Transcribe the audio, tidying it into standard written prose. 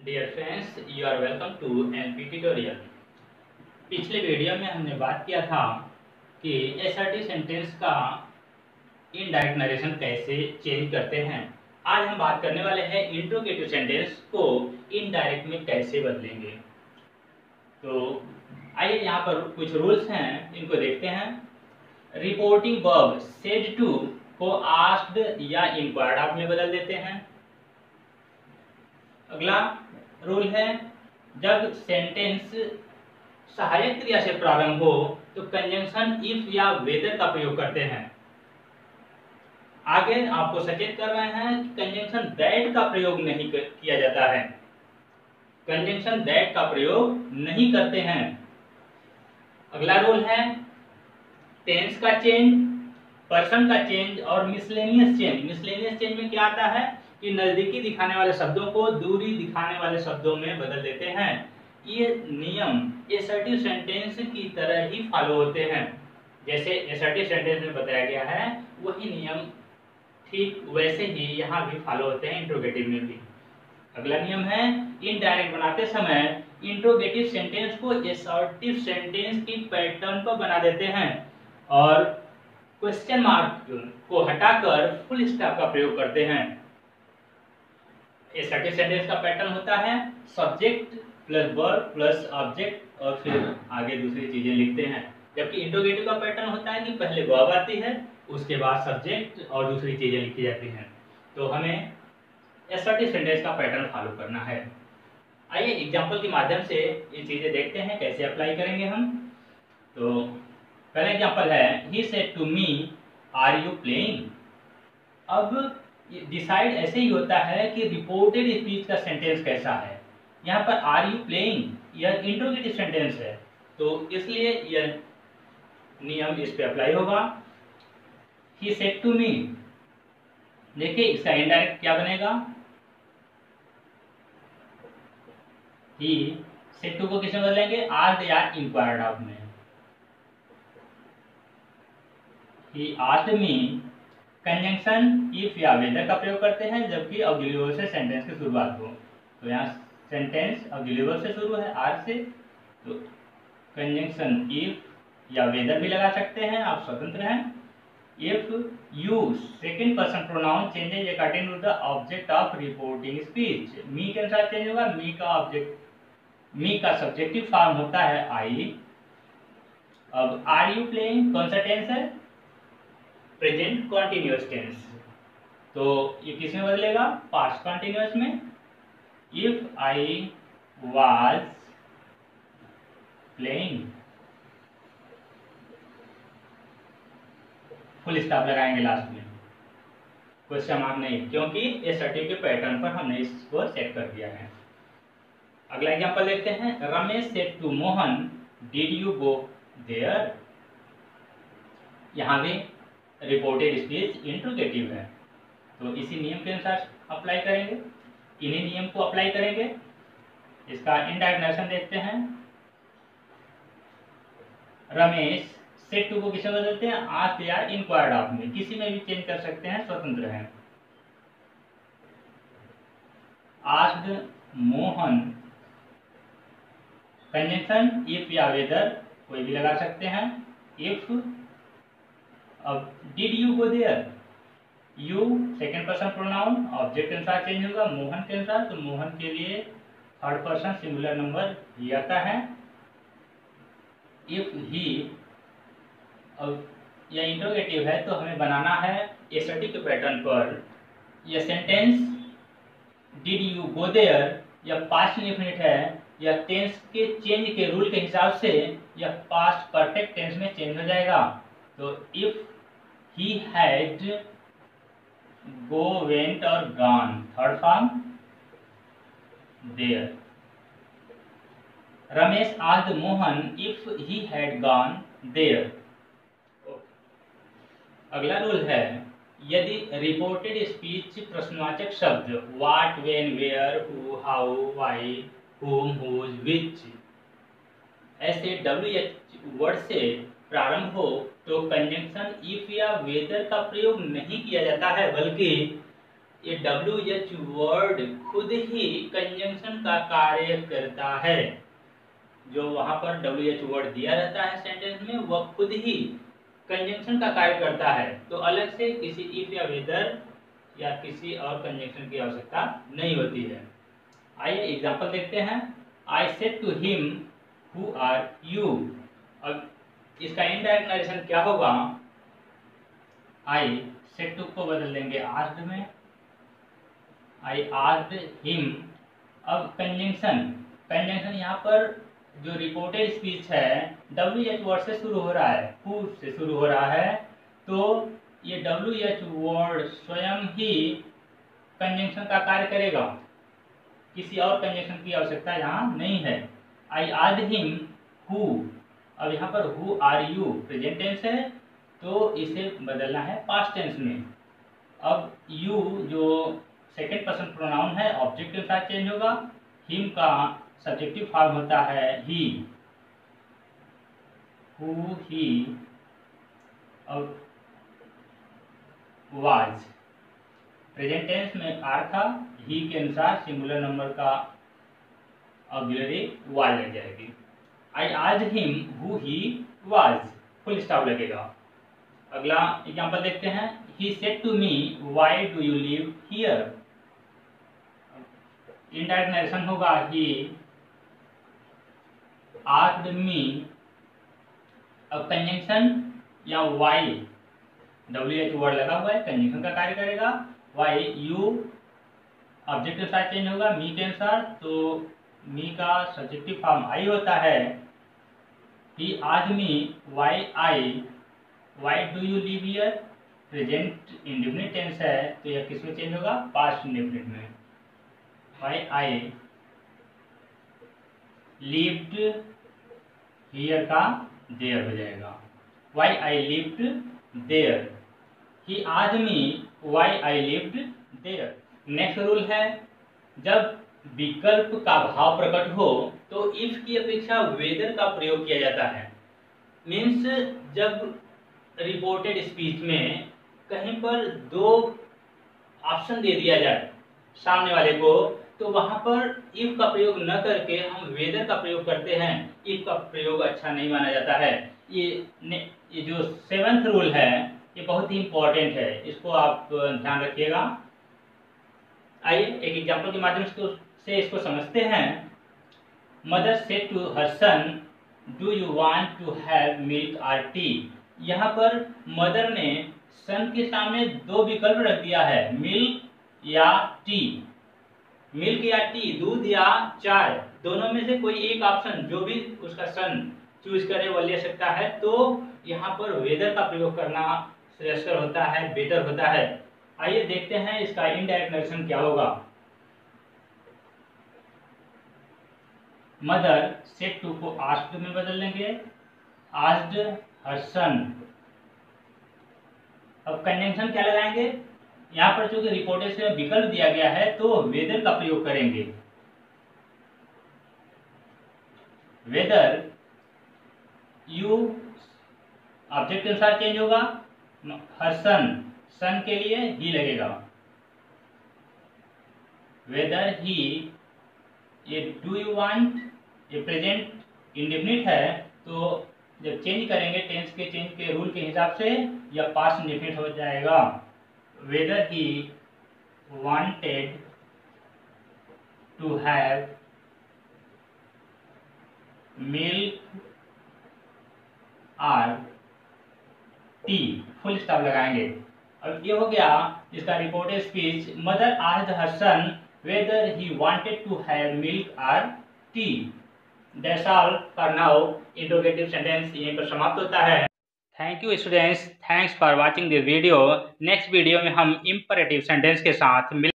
Dear friends, you are welcome to NP tutorial. पिछले video में हमने बात किया था कि एसआरटी सेंटेंस का इनडायरेक्ट नरेशन कैसे चेंज करते हैं। आज हम बात करने वाले हैं इंट्रोगेटिव सेंटेंस को इनडायरेक्ट में कैसे बदलेंगे। तो आइए यहाँ पर कुछ रूल्स हैं, इनको देखते हैं। रिपोर्टिंग वर्ब सेड टू को आस्क्ड या इंक्वायर्ड में बदल देते हैं। अगला रूल है, जब सेंटेंस सहायक क्रिया से प्रारंभ हो तो कंजंक्शन इफ या वेदर का प्रयोग करते हैं। आगे आपको सचेत कर रहे हैं कि कंजंक्शन दैट का प्रयोग नहीं किया जाता है। कंजंक्शन दैट का प्रयोग नहीं करते हैं। अगला रूल है, टेंस का चेंज, पर्सन का चेंज और मिसलेनियस चेंज। मिसलेनियस चेंज में क्या आता है कि नजदीकी दिखाने वाले शब्दों को दूरी दिखाने वाले शब्दों में बदल देते हैं। ये नियम एसर्टिव सेंटेंस की तरह ही फॉलो होते हैं। जैसे एसर्टिव सेंटेंस में बताया गया है वही नियम ठीक वैसे ही यहाँ भी फॉलो होते हैं इंट्रोगेटिव में भी। अगला नियम है, इनडायरेक्ट बनाते समय इंट्रोगेटिव सेंटेंस को एसर्टिव सेंटेंस की पैटर्न पर बना देते हैं और क्वेश्चन मार्क को हटाकर फुल स्टॉप का प्रयोग करते हैं। एसर्टिव सेंटेंस का पैटर्न होता है subject plus verb plus object और फिर आगे दूसरी चीजें लिखते हैं। जबकि इंट्रोगेटिव का पैटर्न होता है कि पहले वर्ब आती है, उसके बाद सब्जेक्ट और दूसरी चीजें लिखी जाती हैं। तो हमें एसर्टिव सेंटेंस का पैटर्न फॉलो करना है। आइए एग्जांपल के माध्यम से ये चीजें देखते हैं कैसे अप्लाई करेंगे हम। तो पहला एग्जांपल है, he said to me are you playing. अब डिसाइड ऐसे ही होता है कि रिपोर्टेड स्पीच का सेंटेंस कैसा है। यहाँ पर आर यू प्लेइंग यह इंट्रोगेटिव सेंटेंस है, तो इसलिए यह नियम इस पे अप्लाई होगा। ही सेड टू मी, देखिए इसका इनडायरेक्ट क्या बनेगा। ही सेड टू को किसमें बदलेंगे, आस्क्ड या इंक्वायर्ड ऑफ में। ही आस्क्ड मी, कंजंक्शन इफ या वेदर का प्रयोग करते हैं जबकि ऑक्सिलरी वर्ब से सेंटेंस की शुरुआत हो। तो यहाँ सेंटेंस ऑक्सिलरी वर्ब से शुरू है आर से, तो कंजंक्शन इफ या वेदर भी लगा सकते हैं, आप स्वतंत्र हैं। If you second person pronoun changes according to the object of reporting speech. Me के अनुसार चेंज होगा, मी का ऑब्जेक्ट, मी का सब्जेक्टिव फॉर्म होता है आई। अब आर यू प्लेइंग कौन सा टेंस है, प्रेजेंट कॉन्टिन्यूअस टेंस, तो ये किस में बदलेगा, पास्ट कॉन्टिन्यूअस में। If I was playing, full stop लगाएंगे लास्ट में, क्वेश्चन मार्क नहीं, क्योंकि एसर्टिव के पैटर्न पर हमने इसको सेट कर दिया है। अगला एग्जांपल देखते हैं, Ramesh said to Mohan did you go there. यहाँ भी रिपोर्टेड स्पीच इंट्रोगेटिव है, तो इसी नियम के अनुसार अप्लाई करेंगे, इन्हीं नियम को अप्लाई करेंगे। इसका इनडायरेक्ट नरेशन देखते हैं। रमेश सेड टू को किसमें बदलते हैं, आस्क्ड या इंक्वायर्ड ऑफ में, किसी में भी चेंज कर सकते हैं, स्वतंत्र हैं। आस्क्ड मोहन, कंजंक्शन इफ या वेदर कोई भी लगा सकते हैं, इफ। अब did you go there, you second person pronoun, object के अनुसार चेंज होगा, मोहन के अनुसार, तो मोहन के लिए थर्ड पर्सन सिंगुलर नंबर ही आता है। इफ ही, अब यह इंट्रोगेटिव है तो हमें बनाना है एसर्टिव के पैटर्न पर। यह sentence did you go there यह पास्ट इंडेफिनिट है, यह टेंस के चेंज के रूल के हिसाब से यह पास्ट परफेक्ट टेंस में चेंज हो जाएगा। तो if he had go went और gone, third form there. Ramesh asked Mohan if he had gone there. अगला रूल है, यदि रिपोर्टेड स्पीच प्रश्नवाचक शब्द what, when, where, who, how, why, whom, whose, which ऐसे WH वर्ड से प्रारंभ हो तो कंजंक्शन इफ या वेदर का प्रयोग नहीं किया जाता है, बल्कि ये WH वर्ड खुद ही कंजंक्शन का कार्य करता है। जो वहां पर WH वर्ड दिया रहता है सेंटेंस में, वह खुद ही कंजंक्शन का कार्य करता है। तो अलग से किसी इफ या वेदर या किसी और कंजंक्शन की आवश्यकता नहीं होती है। आइए एग्जांपल देखते हैं। I said to him who are you. अब इसका इनडायरेक्ट नरेशन क्या होगा? आई सेड टू को बदल देंगे आस्क्ड में, आई आस्क्ड हिम। अब कंजंक्शन यहाँ पर जो रिपोर्टेड स्पीच है WH वर्ड से शुरू हो रहा है, हु से शुरू हो रहा है, तो ये WH वर्ड स्वयं ही कंजंक्शन का कार्य करेगा। किसी और कंजंक्शन की आवश्यकता यहाँ नहीं है। आई आस्क्ड हिम हु, अब यहाँ पर who are you present tense है, तो इसे बदलना है पास्ट टेंस में। अब यू जो सेकेंड पर्सन प्रोनाउन है ऑब्जेक्ट के साथ चेंज होगा। हिम का सब्जेक्टिव फॉर्म होता है ही, हु ही। अब वाज प्रेजेंट टेंस में आर था, ही के अनुसार सिंगुलर नंबर का ऑक्सिलरी वाज लग जाएगी। I asked him who he was, full stop लगेगा। अगला एग्जांपल देखते हैं। He said to me why do you live here. Indirect narration होगा ही आस्क्ड मी। अब कंजंक्शन या व्हाई WH वर्ड लगा हुआ है, कंजंक्शन का कार्य करेगा। व्हाई यू ऑब्जेक्ट के साथ चेंज होगा मी के अनुसार, तो मी का सब्जेक्टिव फॉर्म आई होता है। He asked me why do you live here, present indefinite tense है, तो यह किस में चेंज होगा? पास्ट इंडेफिनिट में। व्हाई आई लिव्ड हियर का देयर हो जाएगा। Why I lived there. He asked me why I lived there. Next rule है, जब विकल्प का भाव प्रकट हो तो इफ की अपेक्षा वेदर का प्रयोग किया जाता है। मीन्स जब रिपोर्टेड स्पीच में कहीं पर दो ऑप्शन दे दिया जाए सामने वाले को, तो वहां पर इफ का प्रयोग न करके हम वेदर का प्रयोग करते हैं। इफ का प्रयोग अच्छा नहीं माना जाता है। ये जो 7th रूल है ये बहुत ही इंपॉर्टेंट है, इसको आप ध्यान रखिएगा। आइए एक एग्जांपल के माध्यम से इसको समझते हैं। Mother said to her son do you want to have milk और टी। यहाँ पर मदर ने सन के सामने दो विकल्प रख दिया है, मिल्क या टी। मिल्क या टी, दूध या चाय, दोनों में से कोई एक ऑप्शन जो भी उसका सन चूज करे वो ले सकता है। तो यहाँ पर वेदर का प्रयोग करना श्रेष्ठकर होता है, बेटर होता है। आइए देखते हैं इसका इनडायरेक्ट नरेशन क्या होगा। मदर सेड टू को आस्क्ड में बदल लेंगे, आस्क्ड हर सन। अब कंजंक्शन क्या लगाएंगे? यहाँ पर चूंकि रिपोर्टेड से विकल्प दिया गया है तो वेदर का प्रयोग करेंगे। वेदर यू ऑब्जेक्ट के अनुसार चेंज होगा। हर सन के लिए ही लगेगा। वेदर ही, ये डू यू वांट ये प्रेजेंट इंडेफिनिट है, तो जब चेंज करेंगे टेंस के चेंज के रूल के हिसाब से या पास्ट इंडेफिनिट हो जाएगा। Whether he wanted to have milk और टी, फुल स्टॉप लगाएंगे। अब ये हो गया इसका reported speech. Mother asked her son whether he wanted to have milk और tea. That's all for now. Interrogative sentence यहीं पर समाप्त होता है। Thank you students, thanks for watching this video. Next video में हम इंपरेटिव सेंटेंस के साथ